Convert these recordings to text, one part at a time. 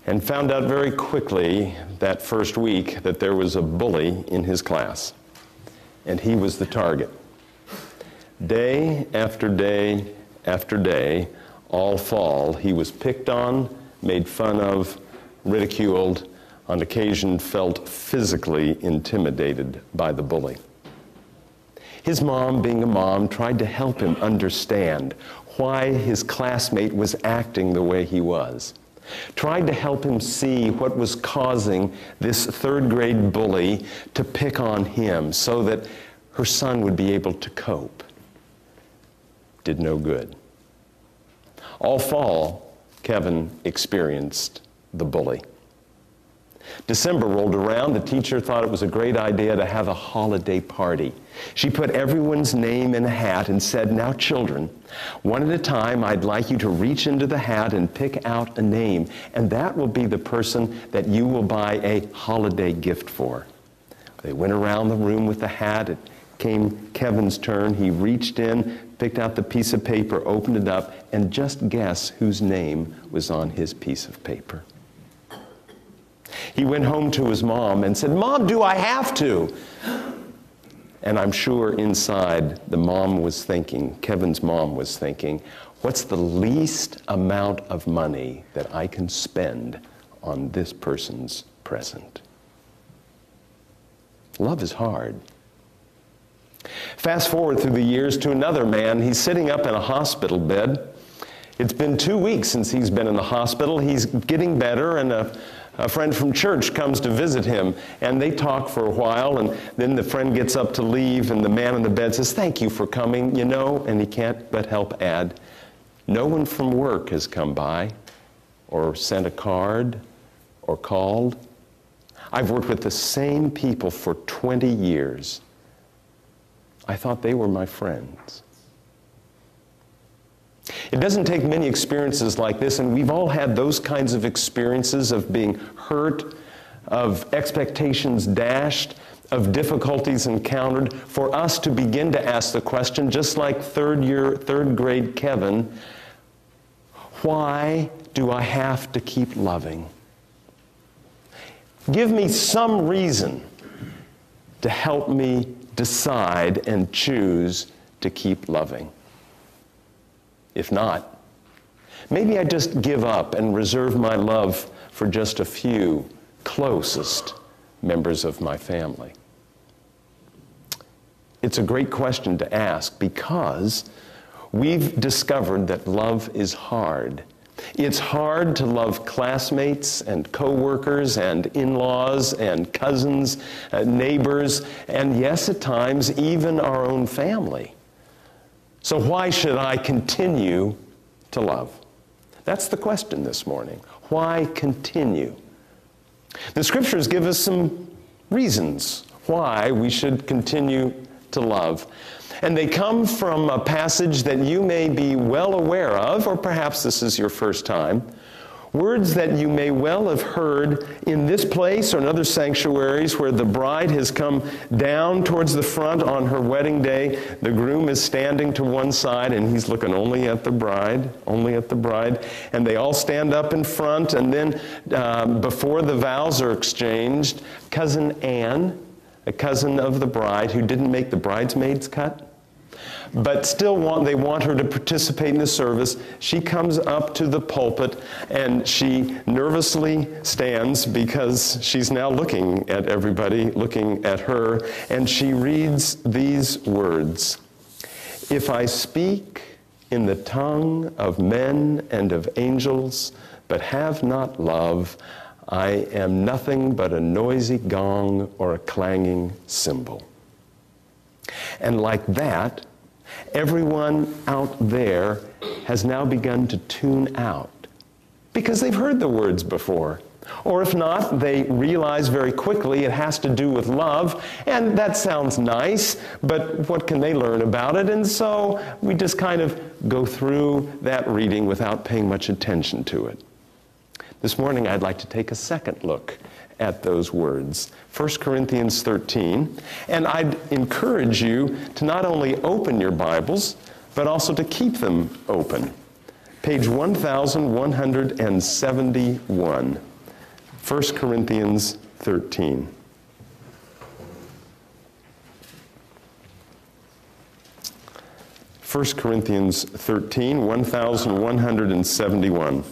and found out very quickly that first week that there was a bully in his class, and he was the target. Day after day after day, all fall, he was picked on, made fun of, ridiculed, on occasion felt physically intimidated by the bully. His mom, being a mom, tried to help him understand why his classmate was acting the way he was. Tried to help him see what was causing this third grade bully to pick on him so that her son would be able to cope. Did no good. All fall, Kevin experienced the bully. December rolled around. The teacher thought it was a great idea to have a holiday party. She put everyone's name in a hat and said, "Now children, one at a time, I'd like you to reach into the hat and pick out a name, and that will be the person that you will buy a holiday gift for." They went around the room with the hat. It came Kevin's turn. He reached in, picked out the piece of paper, opened it up, and just guess whose name was on his piece of paper. He went home to his mom and said, "Mom, do I have to?" And I'm sure inside the mom was thinking, Kevin's mom was thinking, what's the least amount of money that I can spend on this person's present? Love is hard. Fast forward through the years to another man. He's sitting up in a hospital bed. It's been 2 weeks since he's been in the hospital. He's getting better, and a friend from church comes to visit him, and they talk for a while, and then the friend gets up to leave, and the man on the bed says, "Thank you for coming, you know," and he can't but help add, "No one from work has come by, or sent a card, or called. I've worked with the same people for 20 years. I thought they were my friends." It doesn't take many experiences like this, and we've all had those kinds of experiences of being hurt, of expectations dashed, of difficulties encountered, for us to begin to ask the question, just like third grade Kevin, why do I have to keep loving? Give me some reason to help me decide and choose to keep loving. If not, maybe I just give up and reserve my love for just a few closest members of my family. It's a great question to ask because we've discovered that love is hard. It's hard to love classmates and coworkers and in-laws and cousins, neighbors, and yes, at times, even our own family. So why should I continue to love? That's the question this morning. Why continue? The scriptures give us some reasons why we should continue to love. And they come from a passage that you may be well aware of, or perhaps this is your first time. Words that you may well have heard in this place or in other sanctuaries where the bride has come down towards the front on her wedding day. The groom is standing to one side and he's looking only at the bride. And they all stand up in front, and then before the vows are exchanged, Cousin Anne, a cousin of the bride who didn't make the bridesmaid's cut, but still they want her to participate in the service. She comes up to the pulpit and she nervously stands because she's now looking at everybody, looking at her, and she reads these words: "If I speak in the tongue of men and of angels, but have not love, I am nothing but a noisy gong or a clanging cymbal." And like that, everyone out there has now begun to tune out because they've heard the words before. Or if not, they realize very quickly it has to do with love, and that sounds nice, but what can they learn about it? And so we just kind of go through that reading without paying much attention to it. This morning, I'd like to take a second look at those words. 1 Corinthians 13. And I'd encourage you to not only open your Bibles, but also to keep them open. Page 1171. 1 Corinthians 13. First Corinthians 13, 1171.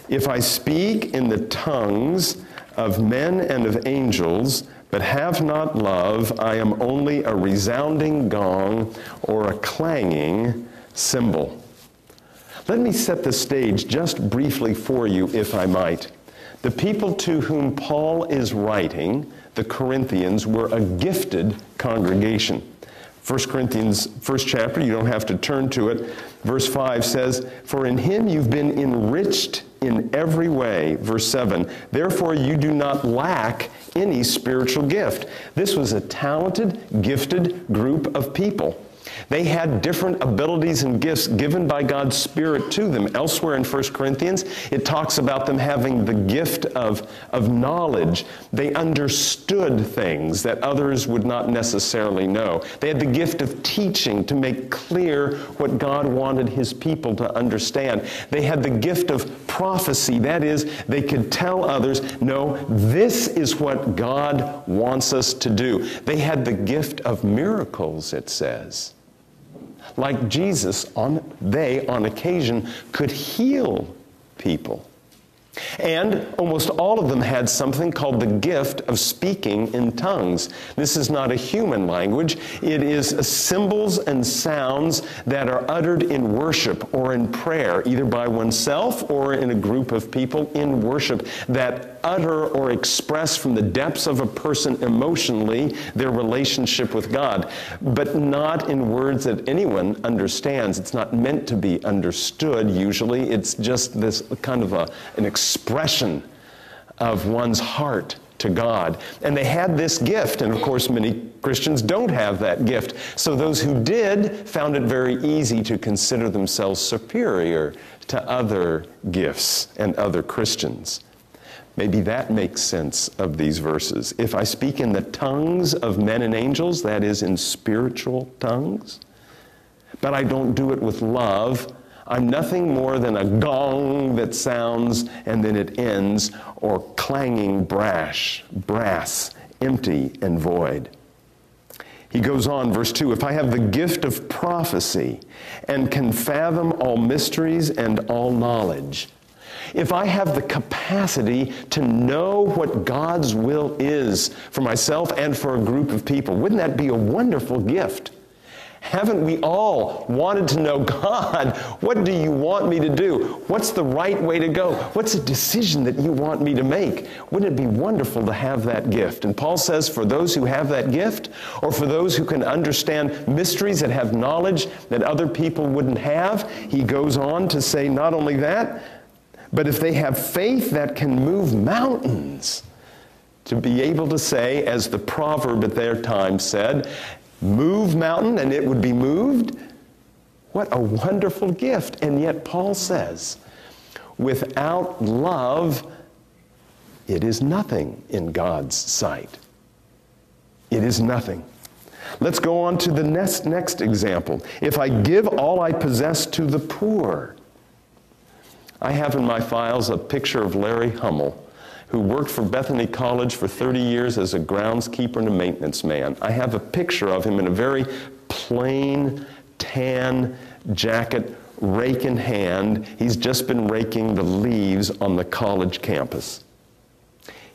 If I speak in the tongues of men and of angels, but have not love, I am only a resounding gong or a clanging cymbal. Let me set the stage just briefly for you, if I might. The people to whom Paul is writing, the Corinthians, were a gifted congregation. 1 Corinthians, first chapter, you don't have to turn to it. Verse 5 says, "For in him you've been enriched in every way." Verse 7, "Therefore you do not lack any spiritual gift." This was a talented, gifted group of people. They had different abilities and gifts given by God's Spirit to them. Elsewhere in 1 Corinthians, it talks about them having the gift of knowledge. They understood things that others would not necessarily know. They had the gift of teaching to make clear what God wanted his people to understand. They had the gift of prophecy. That is, they could tell others, no, this is what God wants us to do. They had the gift of miracles, it says. Like Jesus, they on occasion could heal people. And almost all of them had something called the gift of speaking in tongues. This is not a human language. It is symbols and sounds that are uttered in worship or in prayer, either by oneself or in a group of people in worship, that utter or express from the depths of a person emotionally their relationship with God, but not in words that anyone understands. It's not meant to be understood usually. It's just this kind of an expression of one's heart to God. And they had this gift, and of course many Christians don't have that gift. So those who did found it very easy to consider themselves superior to other gifts and other Christians. Maybe that makes sense of these verses. If I speak in the tongues of men and angels, that is in spiritual tongues, but I don't do it with love, I'm nothing more than a gong that sounds and then it ends, or clanging brass, empty and void. He goes on, verse 2, if I have the gift of prophecy and can fathom all mysteries and all knowledge, if I have the capacity to know what God's will is for myself and for a group of people, wouldn't that be a wonderful gift? Haven't we all wanted to know, God, what do you want me to do? What's the right way to go? What's a decision that you want me to make? Wouldn't it be wonderful to have that gift? And Paul says for those who have that gift, or for those who can understand mysteries that have knowledge that other people wouldn't have, he goes on to say not only that, but if they have faith that can move mountains, to be able to say, as the proverb at their time said, move mountain and it would be moved. What a wonderful gift. And yet Paul says, without love, it is nothing in God's sight. It is nothing. Let's go on to the next example. If I give all I possess to the poor. I have in my files a picture of Larry Hummel, who worked for Bethany College for 30 years as a groundskeeper and a maintenance man. I have a picture of him in a very plain, tan jacket, rake in hand. He's just been raking the leaves on the college campus.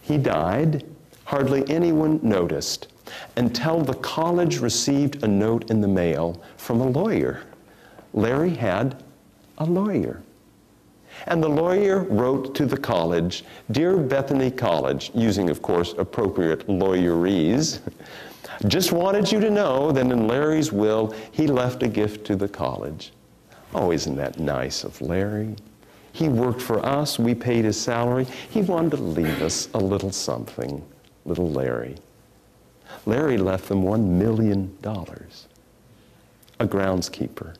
He died, hardly anyone noticed, until the college received a note in the mail from a lawyer. Larry had a lawyer. And the lawyer wrote to the college, "Dear Bethany College," using, of course, appropriate lawyerese, "just wanted you to know that in Larry's will, he left a gift to the college." Oh, isn't that nice of Larry? He worked for us. We paid his salary. He wanted to leave us a little something, little Larry. Larry left them $1 million, a groundskeeper.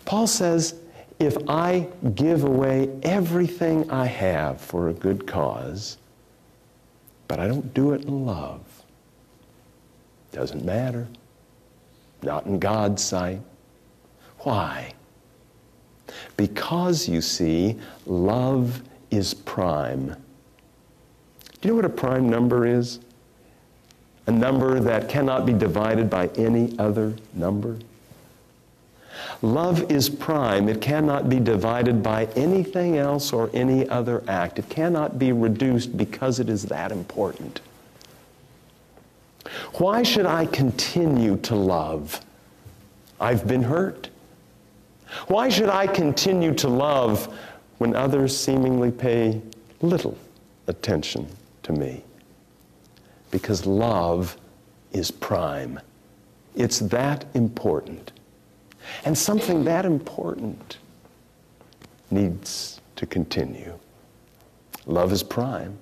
Paul says, if I give away everything I have for a good cause, but I don't do it in love, doesn't matter. Not in God's sight. Why? Because, you see, love is prime. Do you know what a prime number is? A number that cannot be divided by any other number. Love is prime. It cannot be divided by anything else or any other act. It cannot be reduced because it is that important. Why should I continue to love? I've been hurt. Why should I continue to love when others seemingly pay little attention to me? Because love is prime. It's that important. And something that important needs to continue. Love is prime.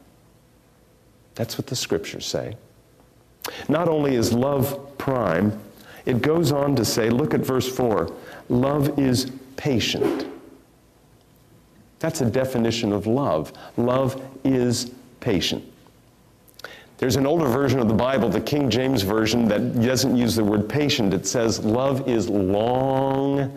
That's what the scriptures say. Not only is love prime, it goes on to say, look at verse 4, love is patient. That's a definition of love. Love is patient. There's an older version of the Bible, the King James Version, that doesn't use the word patient. It says love is long-suffering.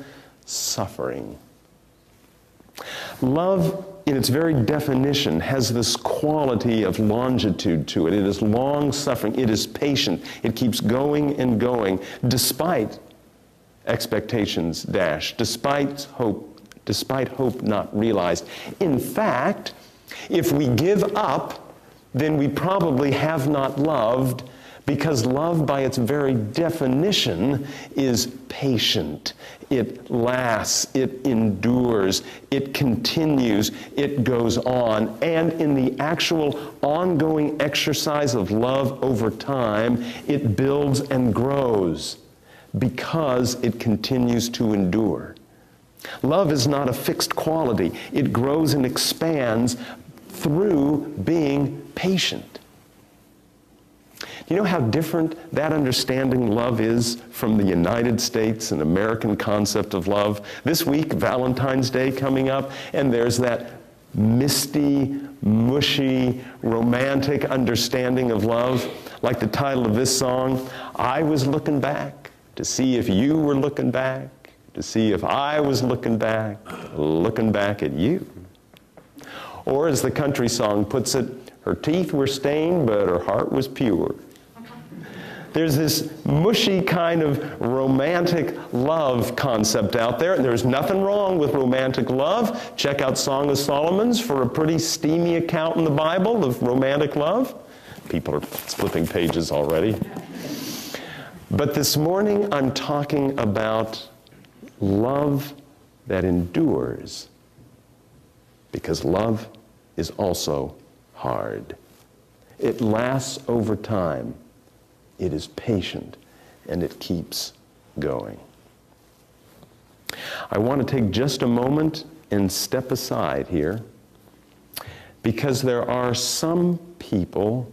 Love, in its very definition, has this quality of longitude to it. It is long-suffering. It is patient. It keeps going and going, despite expectations dashed, despite hope not realized. In fact, if we give up, then we probably have not loved, because love, by its very definition, is patient. It lasts, it endures, it continues, it goes on. And in the actual ongoing exercise of love over time, it builds and grows because it continues to endure. Love is not a fixed quality. It grows and expands through being patient. Do you know how different that understanding love is from the United States and American concept of love? This week, Valentine's Day coming up, and there's that misty, mushy, romantic understanding of love. Like the title of this song, I was looking back to see if you were looking back, to see if I was looking back at you. Or as the country song puts it, her teeth were stained, but her heart was pure. There's this mushy kind of romantic love concept out there, and there's nothing wrong with romantic love. Check out Song of Solomon's for a pretty steamy account in the Bible of romantic love. People are flipping pages already. But this morning I'm talking about love that endures, because love is also hard. It lasts over time. It is patient, and it keeps going. I want to take just a moment and step aside here, because there are some people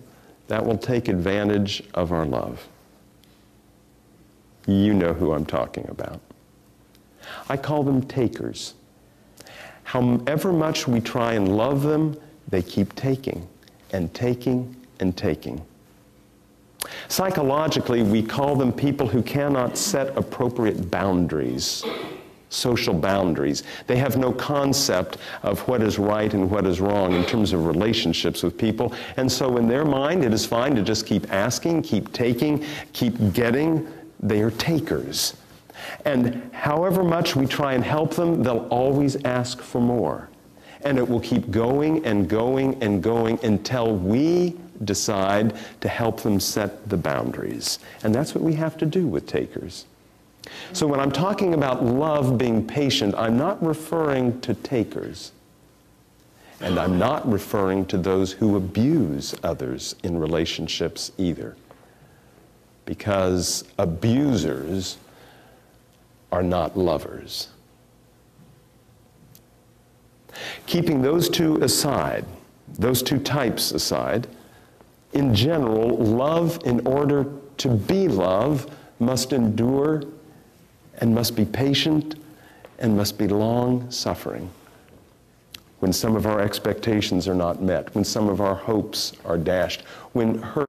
that will take advantage of our love. You know who I'm talking about. I call them takers. However much we try and love them, they keep taking and taking and taking. Psychologically, we call them people who cannot set appropriate boundaries, social boundaries. They have no concept of what is right and what is wrong in terms of relationships with people. And so in their mind, it is fine to just keep asking, keep taking, keep getting. They are takers. And however much we try and help them, they'll always ask for more. And it will keep going and going and going until we decide to help them set the boundaries. And that's what we have to do with takers. So when I'm talking about love being patient, I'm not referring to takers. And I'm not referring to those who abuse others in relationships either. Because abusers are not lovers. Keeping those two aside, those two types aside, in general, love, in order to be love, must endure and must be patient and must be long-suffering. When some of our expectations are not met, when some of our hopes are dashed, when hurt